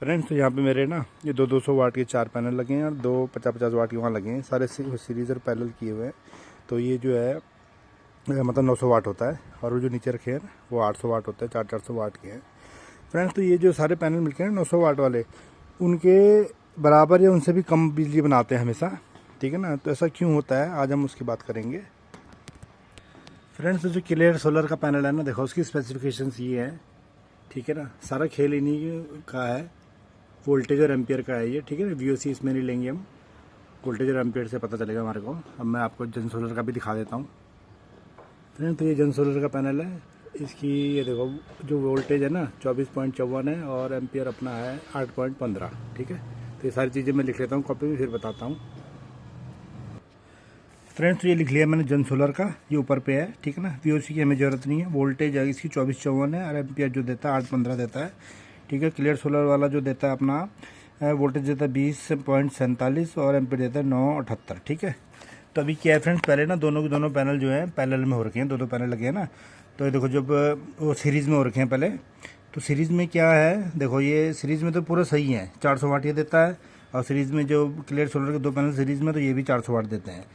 Friends तो यहाँ पे मेरे ना ये 200 वाट के 4 पैनल लगे हैं और 2 50 वाट के वहाँ लगे हैं, सारे सीरीज और पैरेलल किए हुए हैं। तो ये जो है मतलब 900 वाट होता है और वो जो नीचे रखे हैं वो 800 वाट होता है, 400 वाट के हैं। फ्रेंड्स तो ये जो सारे पैनल मिलके हैं 900 वाट वाले, उनके बराबर या उनसे भी कम बिजली बनाते हैं हमेशा, ठीक है ना। तो ऐसा क्यों होता है आज हम उसकी बात करेंगे। फ्रेंड्स तो जो क्लियर सोलर का पैनल है ना, देखो उसकी स्पेसिफिकेशंस ये है, ठीक है ना। सारा खेल इन्हीं का है, वोल्टेज और एम्पियर का है ये, ठीक है ना। VOC इसमें नहीं लेंगे हम, वोल्टेज और एम्पियर से पता चलेगा हमारे को। अब मैं आपको जन सोलर का भी दिखा देता हूँ। फ्रेंड तो ये जन सोलर का पैनल है, इसकी ये देखो जो वोल्टेज है ना 24.54 है और एम्पियर अपना है 8.15, ठीक है। तो ये सारी चीज़ें मैं लिख लेता हूँ कॉपी में, फिर बताता हूँ। फ्रेंड्स तो ये लिख लिया मैंने जन सोलर का, ये ऊपर पे है, ठीक है ना। VOC की हमें ज़रूरत नहीं है। वोल्टेज है इसकी 2454 है और एम्पियर जो देता है 8.15 देता है, ठीक है। क्लियर सोलर वाला जो देता है अपना वोल्टेज देता है 20.47 और एम्पियर देता है 9.78, ठीक है। तो अभी क्या है फ्रेंड्स, पहले ना दोनों के दोनों पैनल जो है पैरेलल में हो रखे हैं, दो पैनल लगे हैं ना। तो ये देखो जब वो सीरीज़ में हो रखे हैं पहले, तो सीरीज़ में क्या है, देखो ये सीरीज़ में तो पूरा सही है, 400 वाट ये देता है। और सीरीज़ में जो क्लियर सोलर के दो पैनल सीरीज़ में, तो ये भी 400 वाट देते हैं,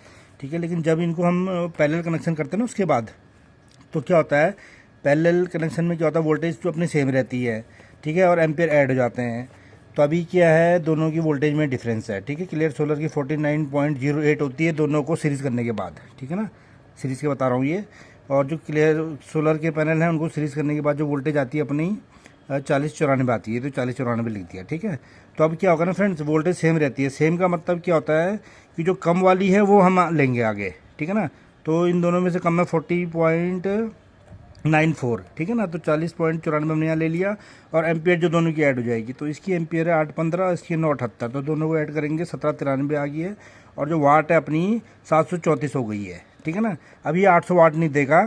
ठीक है। लेकिन जब इनको हम पैरेलल कनेक्शन करते हैं ना उसके बाद, तो क्या होता है, पैरेलल कनेक्शन में क्या होता है, वोल्टेज तो अपनी सेम रहती है, ठीक है, और एम्पियर ऐड हो जाते हैं। तो अभी क्या है, दोनों की वोल्टेज में डिफरेंस है, ठीक है। क्लियर सोलर की 49.08 होती है दोनों को सीरीज़ करने के बाद, ठीक है ना। सीरीज़ के बता रहा हूँ ये। और जो क्लियर सोलर के पैनल हैं उनको सीरीज़ करने के बाद जो वोल्टेज आती है अपनी 4094 आती है, तो 4094 लिख दिया, ठीक है। तो अब क्या होगा ना फ्रेंड्स, वोल्टेज सेम रहती है। सेम का मतलब क्या होता है कि जो कम वाली है वो हम लेंगे आगे, ठीक है ना। तो इन दोनों में से कम है 40.94, ठीक है ना। तो 40.94 हमने यहाँ ले लिया और एम्पियर जो दोनों की ऐड हो जाएगी, तो इसकी एम्पियर है 8.15, इसकी 9.78, तो दोनों को ऐड करेंगे 1793 आ गई है। और जो वाट है अपनी 734 हो गई है, ठीक है ना। अब ये 800 वाट नहीं देगा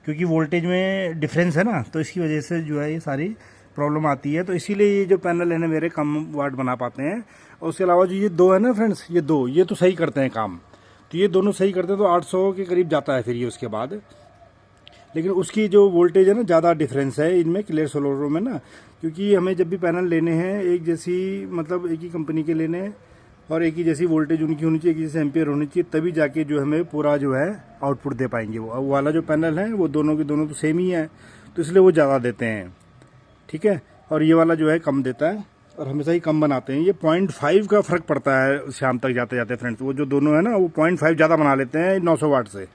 क्योंकि वोल्टेज में डिफरेंस है ना, तो इसकी वजह से जो है ये सारी प्रॉब्लम आती है। तो इसीलिए ये जो पैनल है ना मेरे कम वाट बना पाते हैं। और उसके अलावा जो ये दो है ना फ्रेंड्स, ये दो ये तो सही करते हैं काम, तो ये दोनों सही करते हैं, तो 800 के करीब जाता है फिर ये उसके बाद। लेकिन उसकी जो वोल्टेज है ना ज़्यादा डिफरेंस है इनमें क्लियर सोलर में ना, क्योंकि हमें जब भी पैनल लेने हैं एक जैसी, मतलब एक ही कंपनी के लेने हैं और एक ही जैसी वोल्टेज उनकी होनी चाहिए, एक जैसे एम्पियर होनी चाहिए, तभी जाके जो हमें पूरा जो है आउटपुट दे पाएंगे। वो वाला जो पैनल है वो दोनों के दोनों तो सेम ही है, तो इसलिए वो ज़्यादा देते हैं, ठीक है। और ये वाला जो है कम देता है और हमेशा ही कम बनाते हैं। ये 0.5 का फ़र्क पड़ता है शाम तक जाते जाते फ्रेंड्स। वो जो दोनों है ना वो 0.5 ज़्यादा बना लेते हैं 900 वाट से।